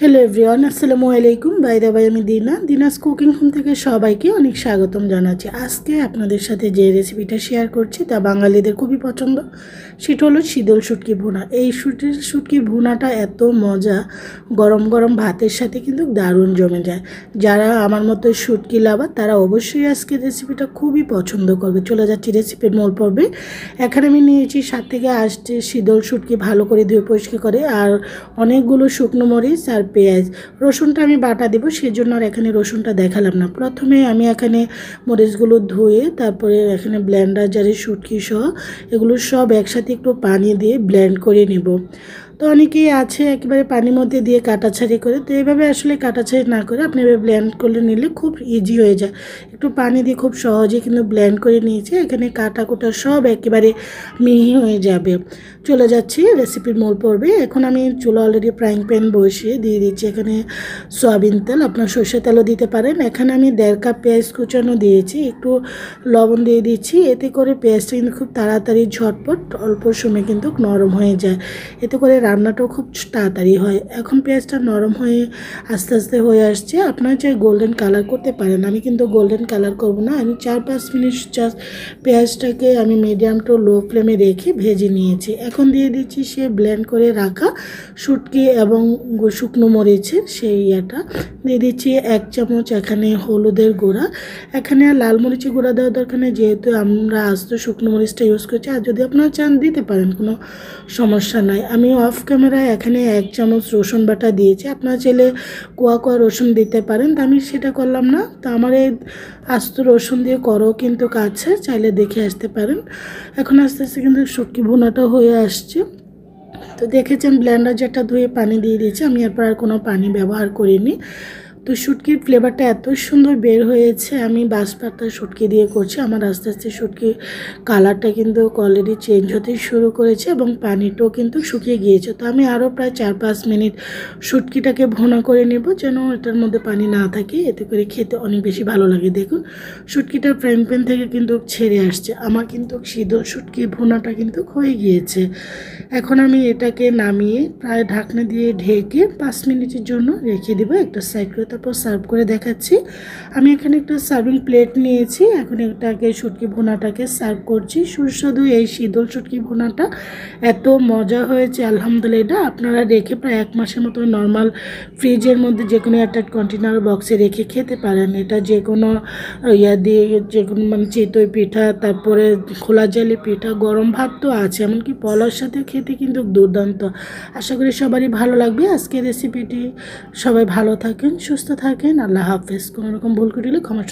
Hello everyone, আসসালামু আলাইকুম। By the by, আমি দিনাস কুকিং হোম থেকে সবাইকে অনেক স্বাগতম জানাচ্ছি। আজকে আপনাদের সাথে যে রেসিপিটা শেয়ার করছি তা বাঙালিদের খুবই পছন্দ, সেটা হলো শীতল শুটকি ভুনা। এই শুটকি ভুনাটা এত মজা, গরম গরম ভাতের সাথে কিন্তু দারুণ জমে যায়। যারা আমার মতো শুটকি লাভার তারা অবশ্যই আজকের রেসিপিটা খুবই পছন্দ করবে। চলে যাচ্ছি রেসিপির মূল পর্বে। এখানে আমি নিয়েছি 7 থেকে 8টি শীতল শুটকি, ভালো করে ধুয়ে পরিষ্কার করে, আর অনেকগুলো শুকনো মরিচ আর পেঁয়াজ। রসুনটা আমি বাটা দেবো, সেজন্য আর এখানে রসুনটা দেখালাম না। প্রথমে আমি এখানে মরিচগুলো ধুয়ে তারপরে এখানে ব্লেন্ডার জারে শুটকি সহ এগুলো সব একসাথে একটু পানি দিয়ে ব্লেন্ড করে নেব। তো অনেকেই আছে একেবারে পানির মধ্যে দিয়ে কাটাছাড়ি করে, তো এইভাবে আসলে কাটাছাড়ি না করে আপনি এভাবে ব্লেন্ড করে নিলে খুব ইজি হয়ে যায়। একটু পানি দিয়ে খুব সহজে কিন্তু ব্লেন্ড করে নিয়েছি। এখানে কাটা কুটা সব একেবারে মিহি হয়ে যাবে। চলে যাচ্ছি রেসিপির মূল পর্বে। এখন আমি চুলা অলরেডি ফ্রাইং প্যান বসিয়ে দিয়ে দিচ্ছি এখানে সয়াবিন তেল, আপনার সরষের তেলও দিতে পারেন। এখানে আমি 1.5 কাপ পেঁয়াজ কুচানো দিয়েছি, একটু লবণ দিয়ে দিচ্ছি। এতে করে পেঁয়াজটা কিন্তু খুব তাড়াতাড়ি ঝটপট অল্প সময় কিন্তু নরম হয়ে যায়, এতে করে রান্নাটাও খুব তাড়াতাড়ি হয়। এখন পেঁয়াজটা নরম হয়ে আস্তে আস্তে হয়ে আসছে। আপনারা চাই গোল্ডেন কালার করতে পারেন, আমি কিন্তু গোল্ডেন কালার করব না। আমি 4-5 মিনিট জাস্ট পেঁয়াজটাকে আমি মিডিয়াম টু লো ফ্লেমে রেখে ভেজে নিয়েছি। এখন দিয়ে দিচ্ছি সে ব্লেন্ড করে রাখা শুটকি এবং শুকনো মরিচের সেই ইয়েটা দিয়ে দিচ্ছি। 1 চামচ এখানে হলুদের গুঁড়া। এখানে আর লাল মরিচের গুঁড়া দেওয়ার দরকার নেই, যেহেতু আমরা আস্ত শুকনো মরিচটা ইউজ করছি। আর যদি আপনারা চান দিতে পারেন, কোনো সমস্যা নাই। আমি অফ ক্যামেরায় এখানে 1 চামচ রসুন বাটা দিয়েছি, আপনারা চাইলে কোয়া কোয়া রসুন দিতে পারেন, তো আমি সেটা করলাম না। তো আমার এই আস্ত রসুন দিয়ে করো কিন্তু কাছে, চাইলে দেখে আসতে পারেন। এখন আস্তে আস্তে কিন্তু শুটকি ভুনাটা হয়ে আসছে। তো দেখেছেন ব্লেন্ডার যেটা ধুয়ে পানি দিয়ে দিয়েছি, আমি এরপর আর কোনো পানি ব্যবহার করিনি। তো শুটকির ফ্লেভারটা এত সুন্দর বের হয়েছে। আমি বাঁশপাতা শুটকি দিয়ে করছি। আমার আস্তে আস্তে শুটকির কালারটা কিন্তু অলরেডি চেঞ্জ হতে শুরু করেছে এবং পানিটাও কিন্তু শুকিয়ে গিয়েছে। তো আমি আরও প্রায় 4-5 মিনিট শুটকিটাকে ভুনা করে নেব, যেন এটার মধ্যে পানি না থাকে, এতে করে খেতে অনেক বেশি ভালো লাগে। দেখুন শুটকিটা ফ্রাইং প্যান থেকে কিন্তু ছেড়ে আসছে। আমার কিন্তু শীতল শুটকির ভুনাটা কিন্তু হয়ে গিয়েছে। এখন আমি এটাকে নামিয়ে প্রায় ঢাকনা দিয়ে ঢেকে 5 মিনিটের জন্য রেখে দেবো একটা সাইড করে, তারপর সার্ভ করে দেখাচ্ছি। আমি এখানে একটা সার্ভিং প্লেট নিয়েছি। এখন এটাকে শুটকি ভুনাটাকে সার্ভ করছি। সুস্বাদু এই শীতল শুটকি ভুনাটা এত মজা হয়েছে আলহামদুলিল্লাহ। আপনারা রেখে প্রায় 1 মাসের মতো নর্মাল ফ্রিজের মধ্যে যে কোনো একটা কন্টেনার বক্সে রেখে খেতে পারেন। এটা যে কোনো ইয়া দিয়ে, যে কোনো মানে চিতই পিঠা, তারপরে খোলা জালি পিঠা, গরম ভাত তো আছে, এমনকি পোলাওর সাথে খেতে কিন্তু দুর্দান্ত। আশা করি সবারই ভালো লাগবে আজকের রেসিপিটি। সবাই ভালো থাকেন, সুস্থ থাকেন। আল্লাহ হাফেজ। কোনো রকম ভুল করলে ক্ষমা